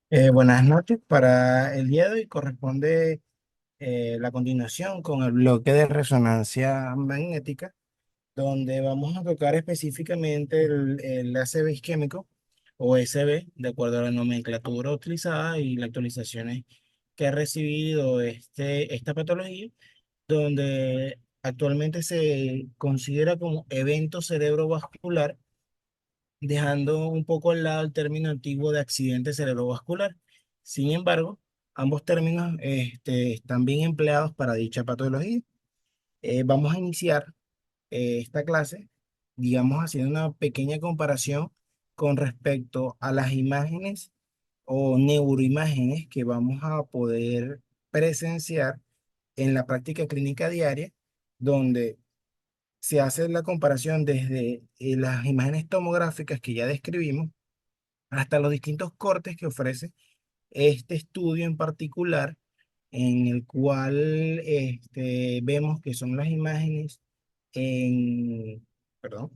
Buenas noches. Para el día de hoy corresponde la continuación con el bloque de resonancia magnética, donde vamos a tocar específicamente el ACV isquémico o SB, de acuerdo a la nomenclatura utilizada y las actualizaciones que ha recibido esta patología, donde actualmente se considera como evento cerebrovascular, dejando un poco al lado el término antiguo de accidente cerebrovascular. Sin embargo, ambos términos están bien empleados para dicha patología. Vamos a iniciar esta clase, digamos, haciendo una pequeña comparación con respecto a las imágenes o neuroimágenes que vamos a poder presenciar en la práctica clínica diaria, donde se hace la comparación desde las imágenes tomográficas que ya describimos hasta los distintos cortes que ofrece este estudio en particular, en el cual vemos que son las imágenes en, perdón,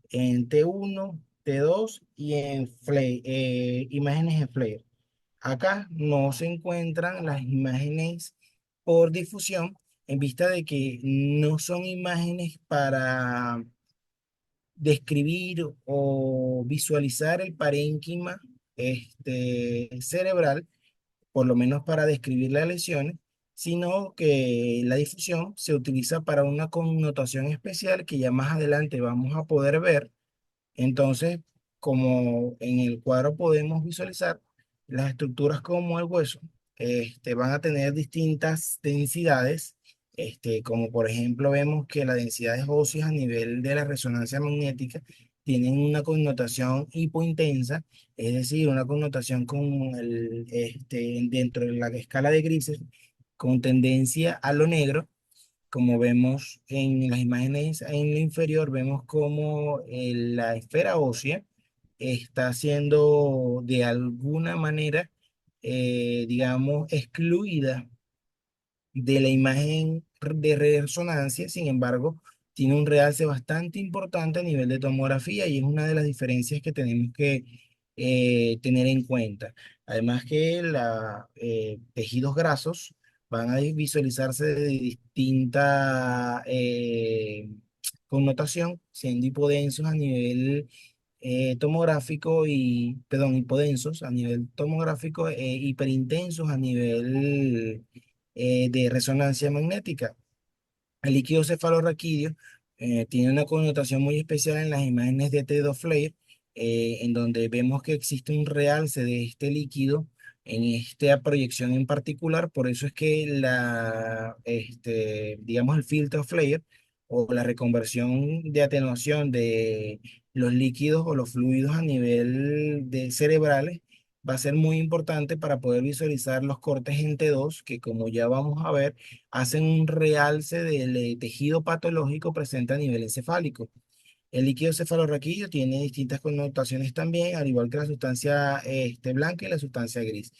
en T1, T2 y en imágenes en FLAIR. Acá no se encuentran las imágenes por difusión, en vista de que no son imágenes para describir o visualizar el parénquima cerebral, por lo menos para describir las lesiones, sino que la difusión se utiliza para una connotación especial que ya más adelante vamos a poder ver. Entonces, como en el cuadro podemos visualizar, las estructuras como el hueso van a tener distintas densidades, como por ejemplo vemos que las densidades óseas a nivel de la resonancia magnética tienen una connotación hipointensa, es decir, una connotación con dentro de la escala de grises, con tendencia a lo negro. Como vemos en las imágenes en lo inferior, vemos como la esfera ósea está siendo de alguna manera, digamos, excluida de la imagen de resonancia. Sin embargo, tiene un realce bastante importante a nivel de tomografía y es una de las diferencias que tenemos que tener en cuenta. Además que los tejidos grasos van a visualizarse de distinta connotación, siendo hipodensos a nivel tomográfico y, perdón, hipodensos a nivel tomográfico e hiperintensos a nivel de resonancia magnética. El líquido cefalorraquídeo tiene una connotación muy especial en las imágenes de T2 FLAIR, en donde vemos que existe un realce de este líquido en esta proyección en particular. Por eso es que digamos, el filtro FLAIR o la reconversión de atenuación de los líquidos o los fluidos a nivel de cerebrales va a ser muy importante para poder visualizar los cortes en T2, que como ya vamos a ver, hacen un realce del tejido patológico presente a nivel encefálico. El líquido cefalorraquídeo tiene distintas connotaciones también, al igual que la sustancia blanca y la sustancia gris.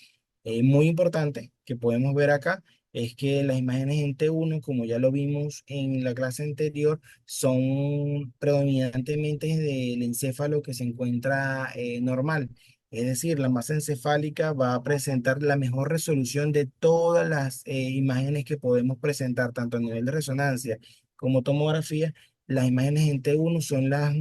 Muy importante que podemos ver acá es que las imágenes en T1, como ya lo vimos en la clase anterior, son predominantemente del encéfalo que se encuentra normal. Es decir, la masa encefálica va a presentar la mejor resolución de todas las imágenes que podemos presentar, tanto a nivel de resonancia como tomografía. Las imágenes en T1 son las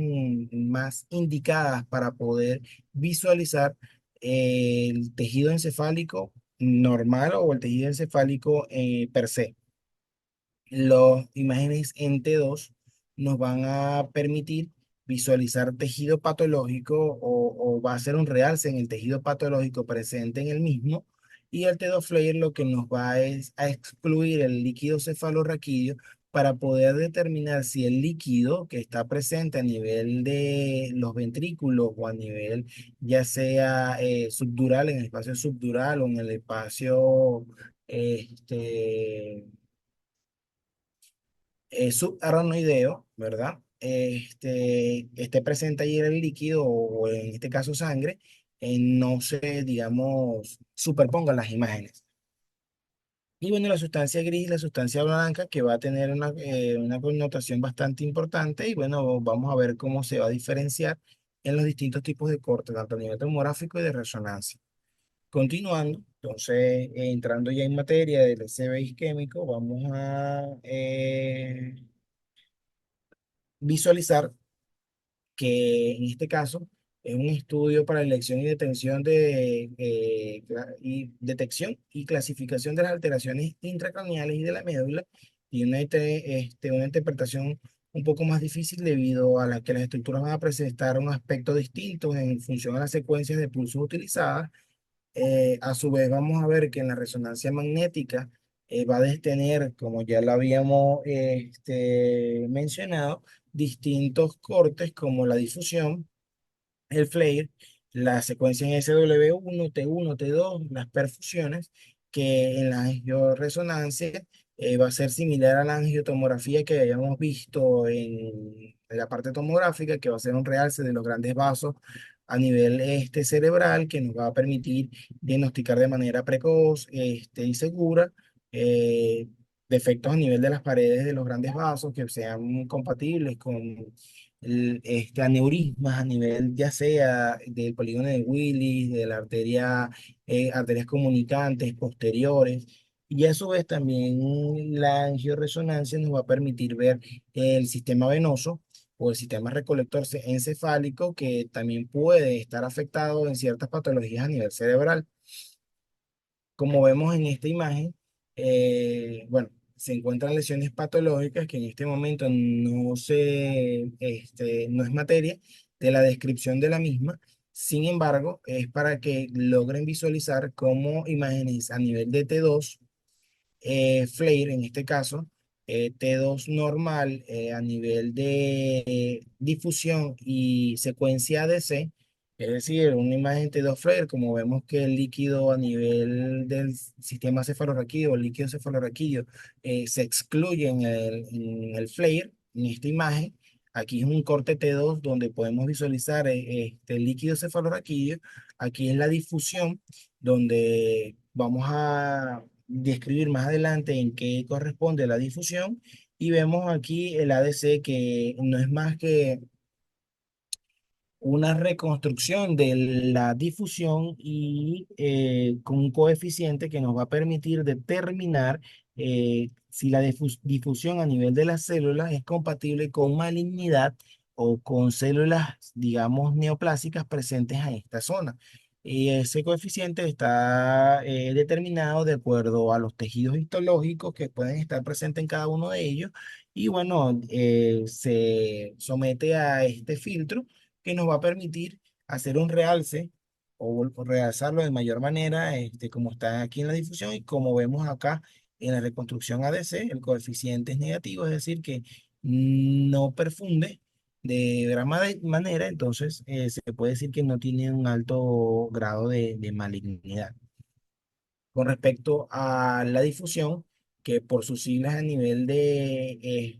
más indicadas para poder visualizar el tejido encefálico normal o el tejido encefálico per se. Las imágenes en T2 nos van a permitir visualizar tejido patológico o va a ser un realce en el tejido patológico presente en el mismo. Y el T2 FLAIR lo que nos va es a excluir el líquido cefalorraquídeo para poder determinar si el líquido que está presente a nivel de los ventrículos o a nivel ya sea subdural, en el espacio subdural o en el espacio este, subaracnoideo, ¿verdad? Esté presente ahí en el líquido o en este caso sangre, no se, digamos, superpongan las imágenes. Y bueno, la sustancia gris y la sustancia blanca que va a tener una connotación bastante importante y bueno, vamos a ver cómo se va a diferenciar en los distintos tipos de corte, tanto a nivel tomográfico y de resonancia. Continuando, entonces, entrando ya en materia del SB isquémico, vamos a visualizar que en este caso es un estudio para elección y detención y detección y clasificación de las alteraciones intracraneales y de la médula, y una interpretación un poco más difícil debido a la que las estructuras van a presentar un aspecto distinto en función a las secuencias de pulsos utilizadas. A su vez, vamos a ver que en la resonancia magnética va a tener, como ya lo habíamos mencionado, distintos cortes como la difusión, el flare, la secuencia en SW1, T1, T2, las perfusiones, que en la angioresonancia va a ser similar a la angiotomografía que habíamos visto en la parte tomográfica, que va a ser un realce de los grandes vasos a nivel cerebral, que nos va a permitir diagnosticar de manera precoz y segura eh, defectos a nivel de las paredes de los grandes vasos que sean compatibles con aneurismas a nivel ya sea del polígono de Willis, de la arteria, arterias comunicantes posteriores. Y a su vez también la angioresonancia nos va a permitir ver el sistema venoso o el sistema recolector encefálico, que también puede estar afectado en ciertas patologías a nivel cerebral. Como vemos en esta imagen, bueno, se encuentran lesiones patológicas que en este momento no es materia de la descripción de la misma. Sin embargo, es para que logren visualizar cómo imágenes a nivel de T2 Flare en este caso, T2 normal a nivel de difusión y secuencia ADC, es decir, una imagen T2 Flare, como vemos que el líquido a nivel del sistema cefalorraquídeo, el líquido cefalorraquídeo, se excluye en el Flare, en esta imagen. Aquí es un corte T2 donde podemos visualizar este líquido cefalorraquídeo. Aquí es la difusión, donde vamos a describir más adelante en qué corresponde la difusión, y vemos aquí el ADC, que no es más que una reconstrucción de la difusión y con un coeficiente que nos va a permitir determinar si la difusión a nivel de las células es compatible con malignidad o con células, digamos, neoplásicas presentes en esta zona. Y ese coeficiente está determinado de acuerdo a los tejidos histológicos que pueden estar presentes en cada uno de ellos. Y bueno, se somete a este filtro que nos va a permitir hacer un realce o realzarlo de mayor manera, como está aquí en la difusión, y como vemos acá en la reconstrucción ADC, el coeficiente es negativo, es decir, que no perfunde de gran manera. Entonces se puede decir que no tiene un alto grado de malignidad. Con respecto a la difusión, que por sus siglas a nivel de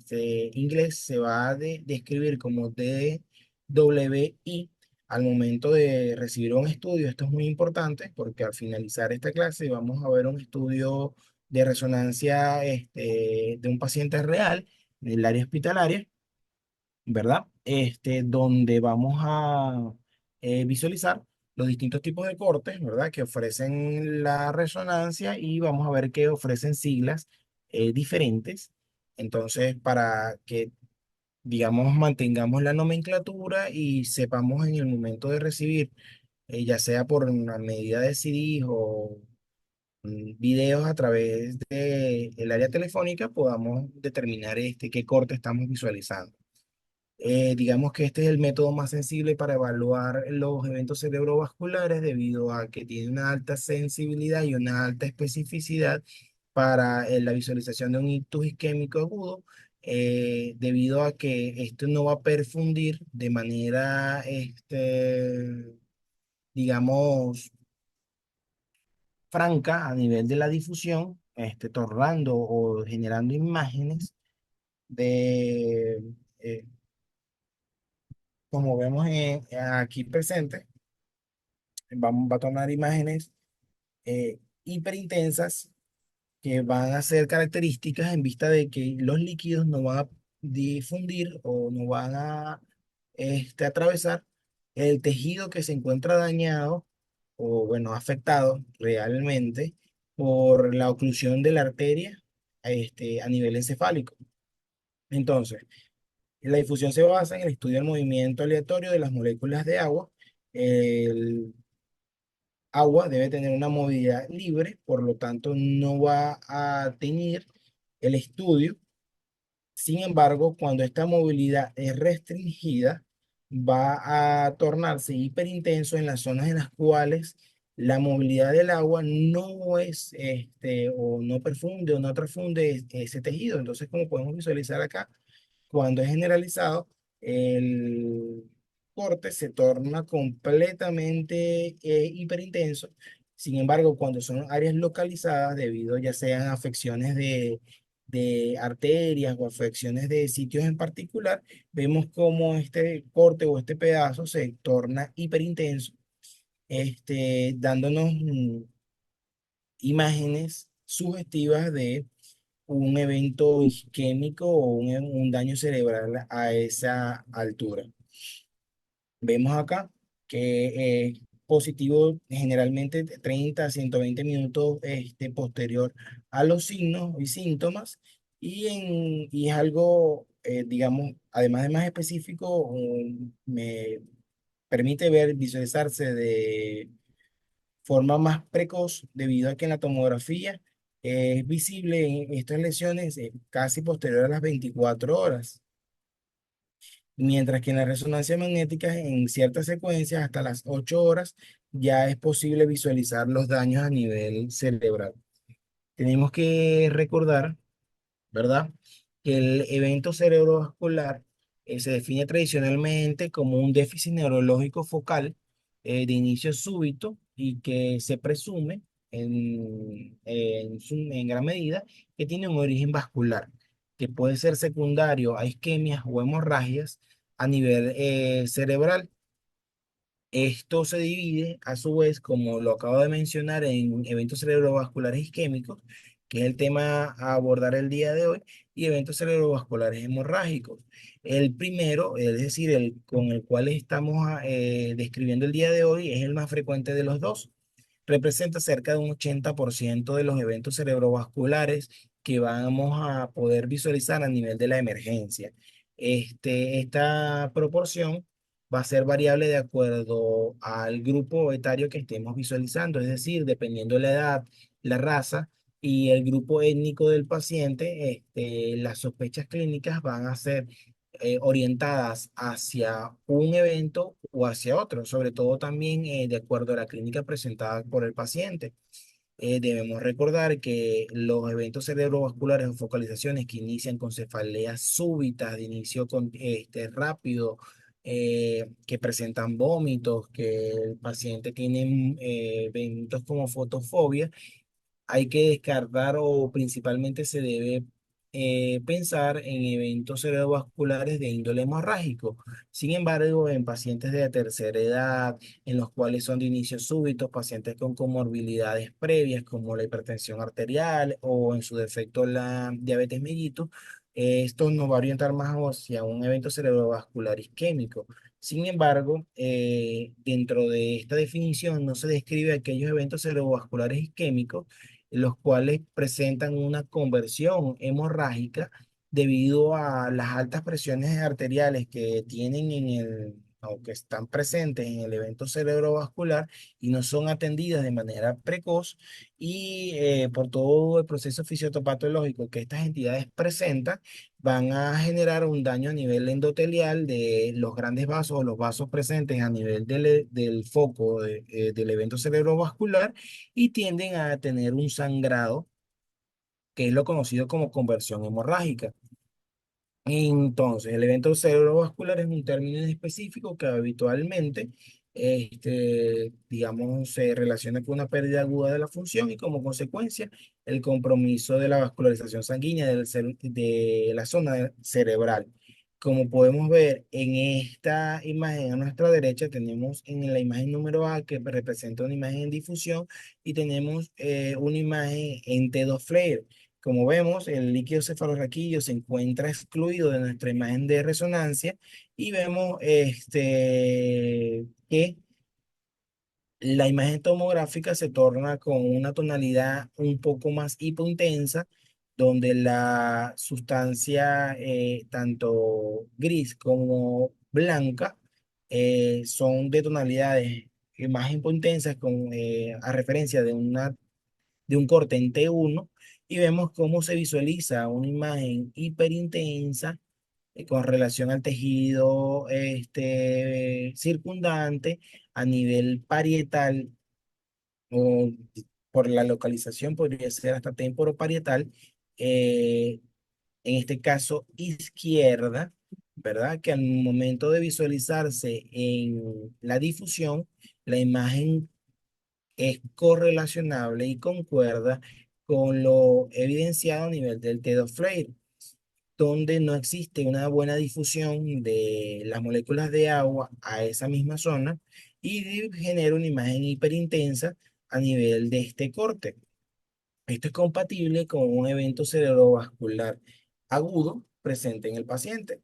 inglés se va a describir como DWI, al momento de recibir un estudio. Esto es muy importante porque al finalizar esta clase vamos a ver un estudio de resonancia de un paciente real del área hospitalaria, ¿verdad? Donde vamos a visualizar los distintos tipos de cortes, ¿verdad? Que ofrecen la resonancia, y vamos a ver que ofrecen siglas diferentes. Entonces, para que, digamos, mantengamos la nomenclatura y sepamos en el momento de recibir, ya sea por una medida de CD o videos a través del área telefónica, podamos determinar qué corte estamos visualizando. Digamos que este es el método más sensible para evaluar los eventos cerebrovasculares, debido a que tiene una alta sensibilidad y una alta especificidad para la visualización de un ictus isquémico agudo, debido a que esto no va a perfundir de manera, digamos, franca a nivel de la difusión, tornando o generando imágenes de... eh, como vemos aquí presente, va a tomar imágenes hiperintensas, que van a ser características en vista de que los líquidos no van a difundir o no van a atravesar el tejido que se encuentra dañado o bueno, afectado realmente por la oclusión de la arteria a nivel encefálico. Entonces, la difusión se basa en el estudio del movimiento aleatorio de las moléculas de agua. El agua debe tener una movilidad libre, por lo tanto no va a tener el estudio. Sin embargo, cuando esta movilidad es restringida, va a tornarse hiperintenso en las zonas en las cuales la movilidad del agua no es o no perfunde o no transfunde ese tejido. Entonces, como podemos visualizar acá, cuando es generalizado, el corte se torna completamente hiperintenso. Sin embargo, cuando son áreas localizadas, debido ya sean afecciones de arterias o afecciones de sitios en particular, vemos como este corte o este pedazo se torna hiperintenso, dándonos imágenes sugestivas de un evento isquémico o un daño cerebral a esa altura. Vemos acá que positivo generalmente 30 a 120 minutos posterior a los signos y síntomas y es algo, digamos, además de más específico, me permite visualizarse de forma más precoz debido a que en la tomografía es visible en estas lesiones casi posterior a las 24 horas, mientras que en la resonancia magnética en ciertas secuencias hasta las 8 horas ya es posible visualizar los daños a nivel cerebral. Tenemos que recordar, ¿verdad? Que el evento cerebrovascular se define tradicionalmente como un déficit neurológico focal de inicio súbito y que se presume en gran medida que tiene un origen vascular, que puede ser secundario a isquemias o hemorragias a nivel cerebral. Esto se divide, a su vez, como lo acabo de mencionar, en eventos cerebrovasculares isquémicos, que es el tema a abordar el día de hoy, y eventos cerebrovasculares hemorrágicos. El primero, es decir, el con el cual estamos describiendo el día de hoy, es el más frecuente de los dos. Representa cerca de un 80% de los eventos cerebrovasculares que vamos a poder visualizar a nivel de la emergencia. Esta proporción va a ser variable de acuerdo al grupo etario que estemos visualizando, es decir, dependiendo de la edad, la raza y el grupo étnico del paciente, las sospechas clínicas van a ser orientadas hacia un evento o hacia otro, sobre todo también de acuerdo a la clínica presentada por el paciente. Debemos recordar que los eventos cerebrovasculares o focalizaciones que inician con cefaleas súbitas de inicio rápido, que presentan vómitos, que el paciente tiene eventos como fotofobia, hay que descartar o principalmente se debe pensar en eventos cerebrovasculares de índole hemorrágico. Sin embargo, en pacientes de tercera edad, en los cuales son de inicio súbito, pacientes con comorbilidades previas como la hipertensión arterial o en su defecto la diabetes mellitus, esto nos va a orientar más hacia un evento cerebrovascular isquémico. Sin embargo, dentro de esta definición no se describe aquellos eventos cerebrovasculares isquémicos los cuales presentan una conversión hemorrágica debido a las altas presiones arteriales que tienen o que están presentes en el evento cerebrovascular y no son atendidas de manera precoz y por todo el proceso fisiopatológico que estas entidades presentan, van a generar un daño a nivel endotelial de los grandes vasos o los vasos presentes a nivel del foco del evento cerebrovascular y tienden a tener un sangrado, que es lo conocido como conversión hemorrágica. Entonces, el evento cerebrovascular es un término específico que habitualmente, digamos, se relaciona con una pérdida aguda de la función y como consecuencia el compromiso de la vascularización sanguínea de la zona cerebral. Como podemos ver en esta imagen a nuestra derecha, tenemos en la imagen número A que representa una imagen en difusión y tenemos una imagen en T2 flare. Como vemos, el líquido cefalorraquídeo se encuentra excluido de nuestra imagen de resonancia y vemos que La imagen tomográfica se torna con una tonalidad un poco más hipointensa, donde la sustancia, tanto gris como blanca, son de tonalidades más hipointensas a referencia de un corte en T1, y vemos cómo se visualiza una imagen hiperintensa con relación al tejido circundante a nivel parietal, o por la localización podría ser hasta temporoparietal, eh, en este caso izquierda, ¿verdad? Que al momento de visualizarse en la difusión, la imagen es correlacionable y concuerda con lo evidenciado a nivel del T2 Flair, donde no existe una buena difusión de las moléculas de agua a esa misma zona y genera una imagen hiperintensa a nivel de este corte. Esto es compatible con un evento cerebrovascular agudo presente en el paciente.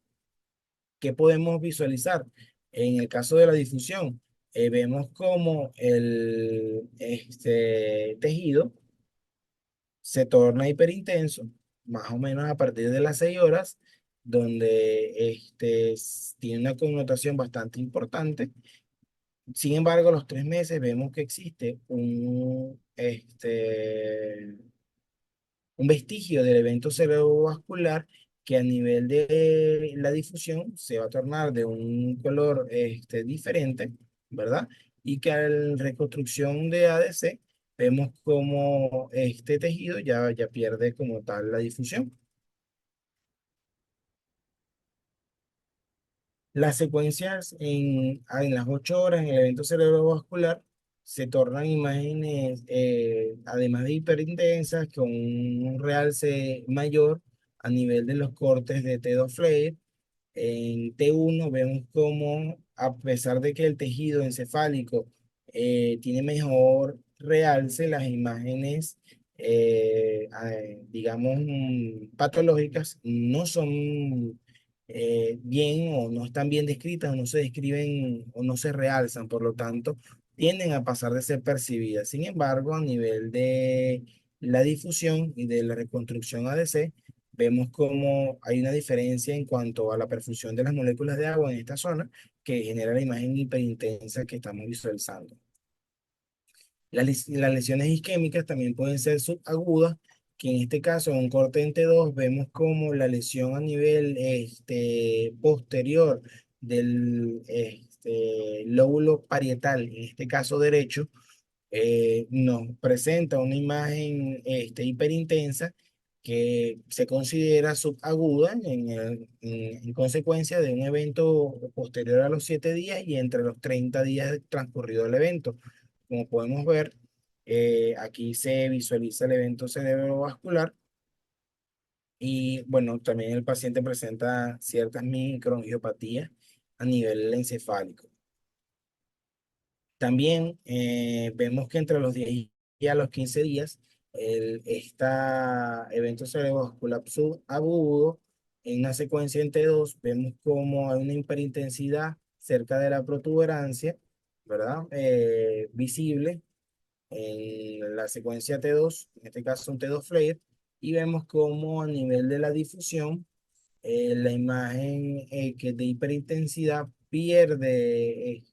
¿Qué podemos visualizar? En el caso de la difusión, vemos como este tejido se torna hiperintenso, más o menos a partir de las 6 horas, donde tiene una connotación bastante importante. Sin embargo, a los 3 meses vemos que existe un vestigio del evento cerebrovascular que a nivel de la difusión se va a tornar de un color diferente, ¿verdad? Y que al reconstrucción de ADC vemos como este tejido ya pierde como tal la difusión. Las secuencias en las 8 horas en el evento cerebrovascular se tornan imágenes, además de hiperintensas, con un realce mayor a nivel de los cortes de T2 Flair. En T1 vemos cómo, a pesar de que el tejido encefálico tiene mejor realce, las imágenes, digamos, patológicas no son bien, o no están bien descritas, o no se describen o no se realzan, por lo tanto, tienden a pasar de ser percibidas. Sin embargo, a nivel de la difusión y de la reconstrucción ADC, vemos como hay una diferencia en cuanto a la perfusión de las moléculas de agua en esta zona que genera la imagen hiperintensa que estamos visualizando. Las lesiones isquémicas también pueden ser subagudas, que en este caso, en un corte en T2, vemos como la lesión a nivel posterior del lóbulo parietal, en este caso derecho, nos presenta una imagen hiperintensa que se considera subaguda en consecuencia de un evento posterior a los 7 días y entre los 30 días transcurrido el evento. Como podemos ver, aquí se visualiza el evento cerebrovascular y bueno, también el paciente presenta ciertas microangiopatías a nivel encefálico. También vemos que entre los 10 y a los 15 días, evento cerebrovascular subagudo, en una secuencia en T2, vemos como hay una hiperintensidad cerca de la protuberancia, ¿verdad? Visible en la secuencia T2, en este caso un T2 flare, y vemos como a nivel de la difusión, la imagen que de hiperintensidad pierde,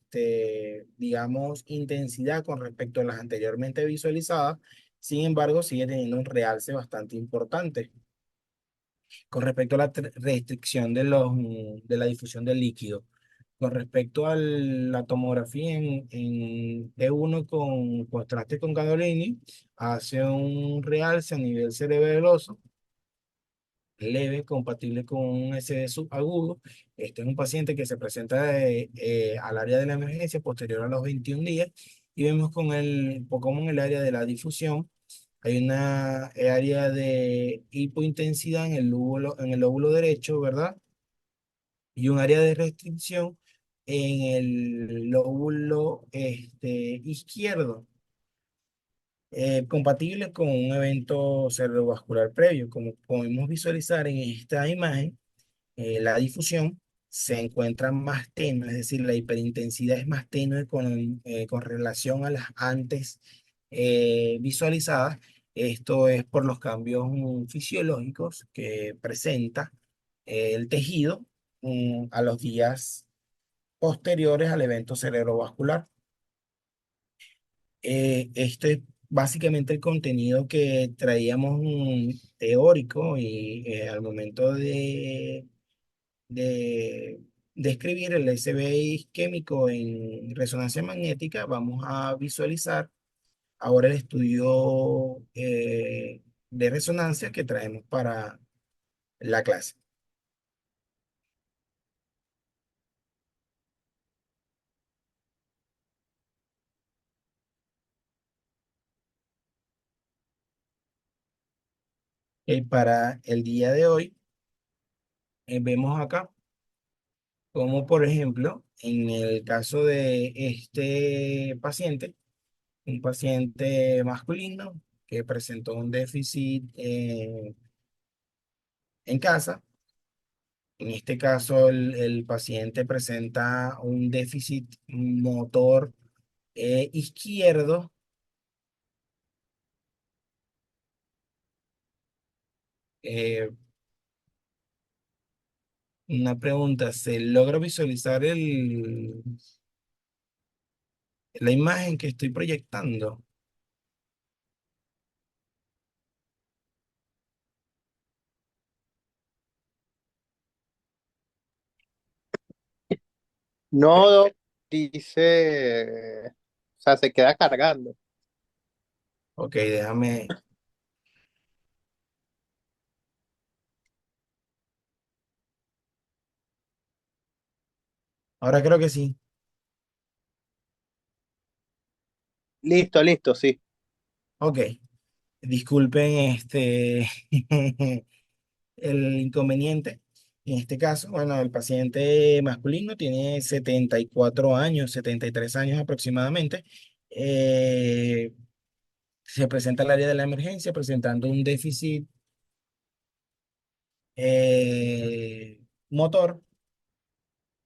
digamos, intensidad con respecto a las anteriormente visualizadas. Sin embargo, sigue teniendo un realce bastante importante con respecto a la restricción de la difusión del líquido. Con respecto a la tomografía en T1 con contraste con gadolini, hace un realce a nivel cerebeloso leve, compatible con un SD subagudo. Este es un paciente que se presenta al área de la emergencia posterior a los 21 días, y vemos como en el área de la difusión hay una área de hipointensidad en el lóbulo derecho, ¿verdad? Y un área de restricción en el lóbulo izquierdo, compatible con un evento cerebrovascular previo. Como podemos visualizar en esta imagen, la difusión. se encuentra más tenue, es decir, la hiperintensidad es más tenue con relación a las antes visualizadas. Esto es por los cambios fisiológicos que presenta el tejido a los días posteriores al evento cerebrovascular. Esto es básicamente el contenido que traíamos teórico y al momento de describir el SBI isquémico en resonancia magnética, vamos a visualizar ahora el estudio de resonancia que traemos para la clase. Para el día de hoy, vemos acá como, por ejemplo, en el caso de este paciente, un paciente masculino que presentó un déficit en casa. En este caso, el paciente presenta un déficit motor izquierdo. Eh, una pregunta, ¿se logra visualizar la imagen que estoy proyectando? No dice, o sea, se queda cargando. Ok, déjame. Ahora creo que sí. Listo, listo, sí. Ok, disculpen el inconveniente. En este caso, bueno, el paciente masculino tiene 74 años, 73 años aproximadamente. Eh, Se presenta al área de la emergencia presentando un déficit motor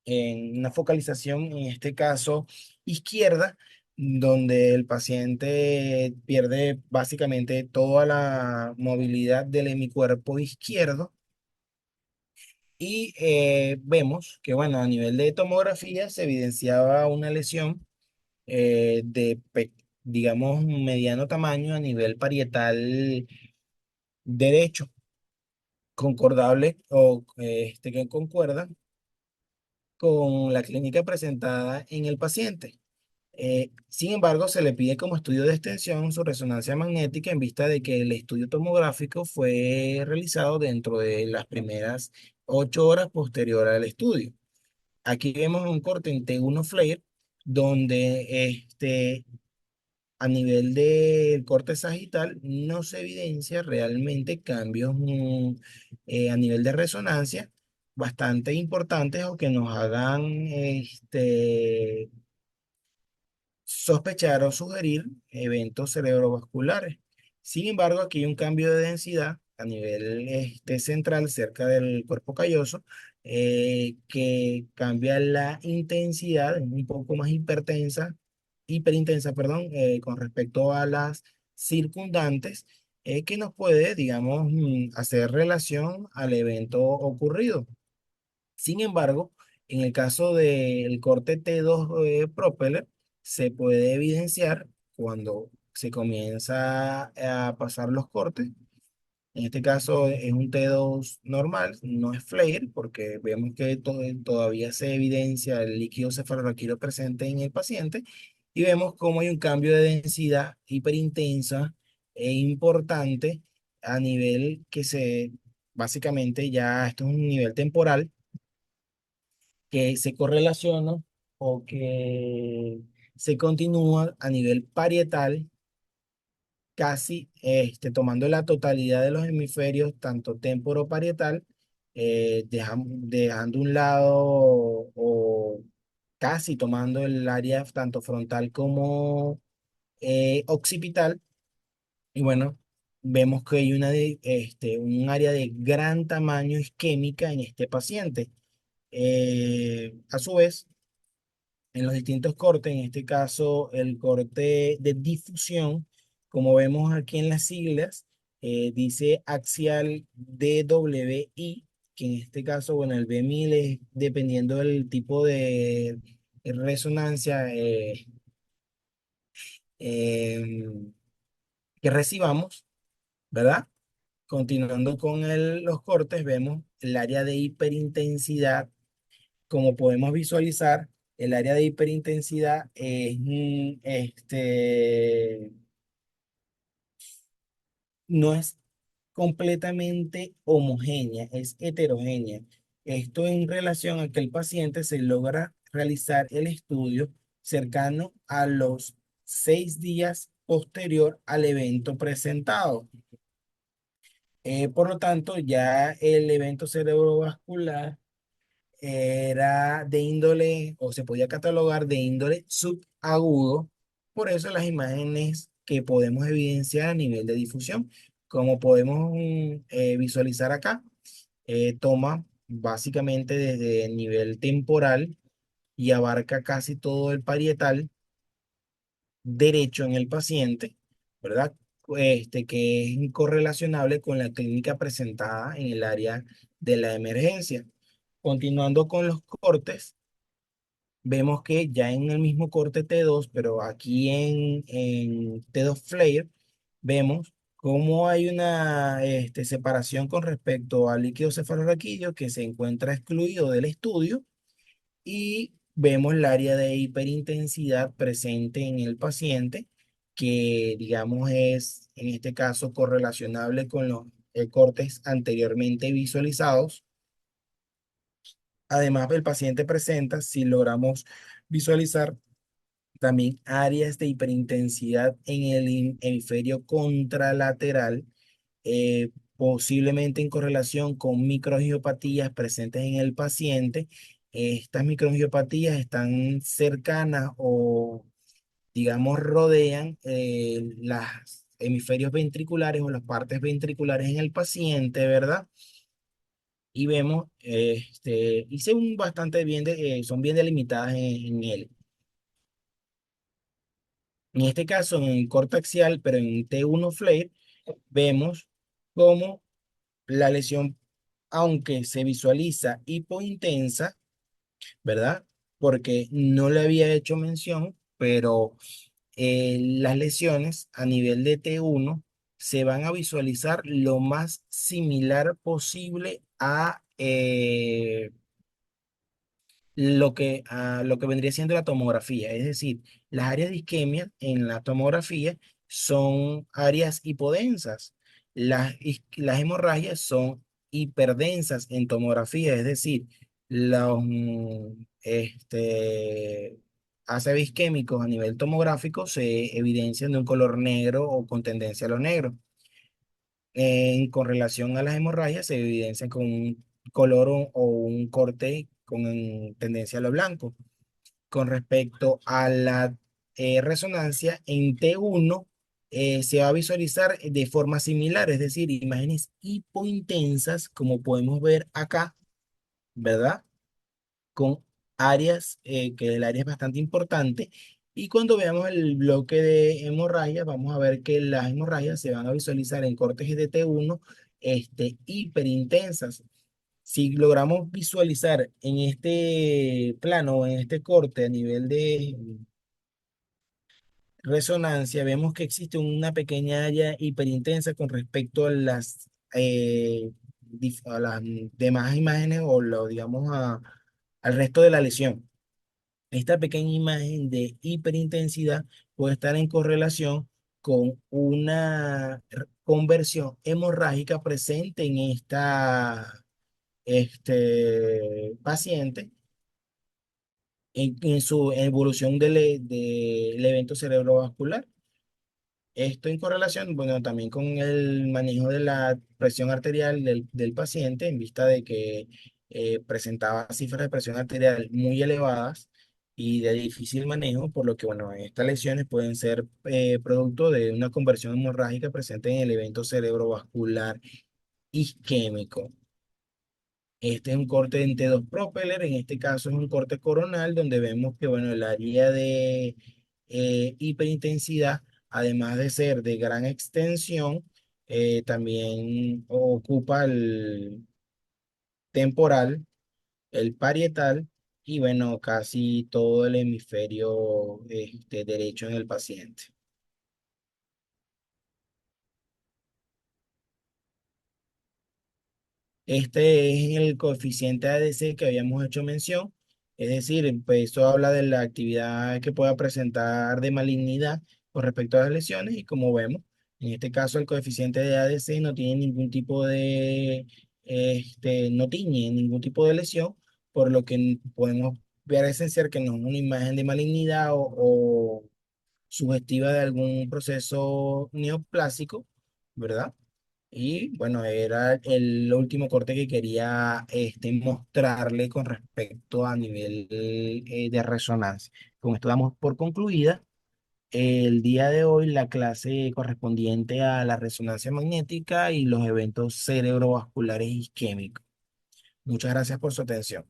en una focalización, en este caso izquierda, donde el paciente pierde básicamente toda la movilidad del hemicuerpo izquierdo. Y vemos que, bueno, a nivel de tomografía se evidenciaba una lesión digamos, mediano tamaño a nivel parietal derecho, concordable o que concuerda con la clínica presentada en el paciente. Sin embargo, se le pide como estudio de extensión su resonancia magnética en vista de que el estudio tomográfico fue realizado dentro de las primeras 8 horas posterior al estudio. Aquí vemos un corte en T1 flare donde a nivel del corte sagital no se evidencia realmente cambios a nivel de resonancia bastante importantes o que nos hagan sospechar o sugerir eventos cerebrovasculares. Sin embargo, aquí hay un cambio de densidad a nivel central cerca del cuerpo calloso que cambia la intensidad, es un poco más hiperintensa, perdón, con respecto a las circundantes, que nos puede, digamos, hacer relación al evento ocurrido. Sin embargo, en el caso del corte T2 propeller, se puede evidenciar cuando se comienza a pasar los cortes. En este caso es un T2 normal, no es flare, porque vemos que todavía se evidencia el líquido cefalorraquídeo presente en el paciente y vemos cómo hay un cambio de densidad hiperintensa e importante a nivel básicamente ya esto es un nivel temporal que se correlaciona o que se continúa a nivel parietal, casi tomando la totalidad de los hemisferios, tanto temporoparietal, dejando un lado o casi tomando el área tanto frontal como occipital. Y bueno, vemos que hay un área de gran tamaño isquémica en este paciente. A su vez, en los distintos cortes, en este caso el corte de difusión, como vemos aquí en las siglas, dice axial DWI, que en este caso, bueno, el B1000 es dependiendo del tipo de resonancia em, que recibamos, ¿verdad? Continuando con los cortes, vemos el área de hiperintensidad. Como podemos visualizar, el área de hiperintensidad no es completamente homogénea, es heterogénea. Esto en relación a que el paciente se logra realizar el estudio cercano a los 6 días posterior al evento presentado. Por lo tanto, ya el evento cerebrovascular era de índole, o se podía catalogar de índole subagudo. Por eso las imágenes que podemos evidenciar a nivel de difusión, como podemos visualizar acá, toma básicamente desde el nivel temporal y abarca casi todo el parietal derecho en el paciente, ¿verdad? Que es correlacionable con la clínica presentada en el área de la emergencia. Continuando con los cortes, vemos que ya en el mismo corte T2, pero aquí en T2 Flare, vemos cómo hay una separación con respecto al líquido cefalorraquídeo que se encuentra excluido del estudio y vemos el área de hiperintensidad presente en el paciente, que digamos es en este caso correlacionable con los cortes anteriormente visualizados. Además, el paciente presenta, si logramos visualizar, también áreas de hiperintensidad en el hemisferio contralateral, posiblemente en correlación con microangiopatías presentes en el paciente. Estas microangiopatías están cercanas o, digamos, rodean los hemisferios ventriculares o las partes ventriculares en el paciente, ¿verdad? Y vemos, y son bastante bien, son bien delimitadas en él. En este caso, en el corte axial, pero en T1 flare, vemos cómo la lesión, aunque se visualiza hipointensa, ¿verdad? Porque no le había hecho mención, pero las lesiones a nivel de T1 se van a visualizar lo más similar posible a lo que vendría siendo la tomografía. Es decir, las áreas de isquemia en la tomografía son áreas hipodensas. Las hemorragias son hiperdensas en tomografía, es decir, los ACV isquémicos a nivel tomográfico se evidencian de un color negro o con tendencia a lo negro. Con relación a las hemorragias, se evidencian con un color o un corte con tendencia a lo blanco. Con respecto a la resonancia en T1, se va a visualizar de forma similar, es decir, imágenes hipointensas, como podemos ver acá, ¿verdad? Con áreas, que el área es bastante importante. Y cuando veamos el bloque de hemorragias, vamos a ver que las hemorragias se van a visualizar en cortes de T1, hiperintensas. Si logramos visualizar en este plano, en este corte a nivel de resonancia, vemos que existe una pequeña área hiperintensa con respecto a las demás imágenes o digamos, al resto de la lesión. Esta pequeña imagen de hiperintensidad puede estar en correlación con una conversión hemorrágica presente en esta paciente en su evolución del evento cerebrovascular. Esto en correlación, bueno, también con el manejo de la presión arterial del paciente en vista de que presentaba cifras de presión arterial muy elevadas y de difícil manejo, por lo que, bueno, estas lesiones pueden ser producto de una conversión hemorrágica presente en el evento cerebrovascular isquémico. Este es un corte en T2 Propeller, en este caso es un corte coronal, donde vemos que, bueno, el área de hiperintensidad, además de ser de gran extensión, también ocupa el temporal, el parietal y, bueno, casi todo el hemisferio derecho en el paciente. Este es el coeficiente ADC que habíamos hecho mención, es decir, pues eso habla de la actividad que pueda presentar de malignidad con respecto a las lesiones y como vemos, en este caso el coeficiente de ADC no tiene ningún tipo de, no tiñe ningún tipo de lesión, por lo que podemos ver esencial que no es una imagen de malignidad o sugestiva de algún proceso neoplásico, ¿verdad? Y bueno, era el último corte que quería mostrarle con respecto a nivel de resonancia. Con esto damos por concluida el día de hoy la clase correspondiente a la resonancia magnética y los eventos cerebrovasculares isquémicos. Muchas gracias por su atención.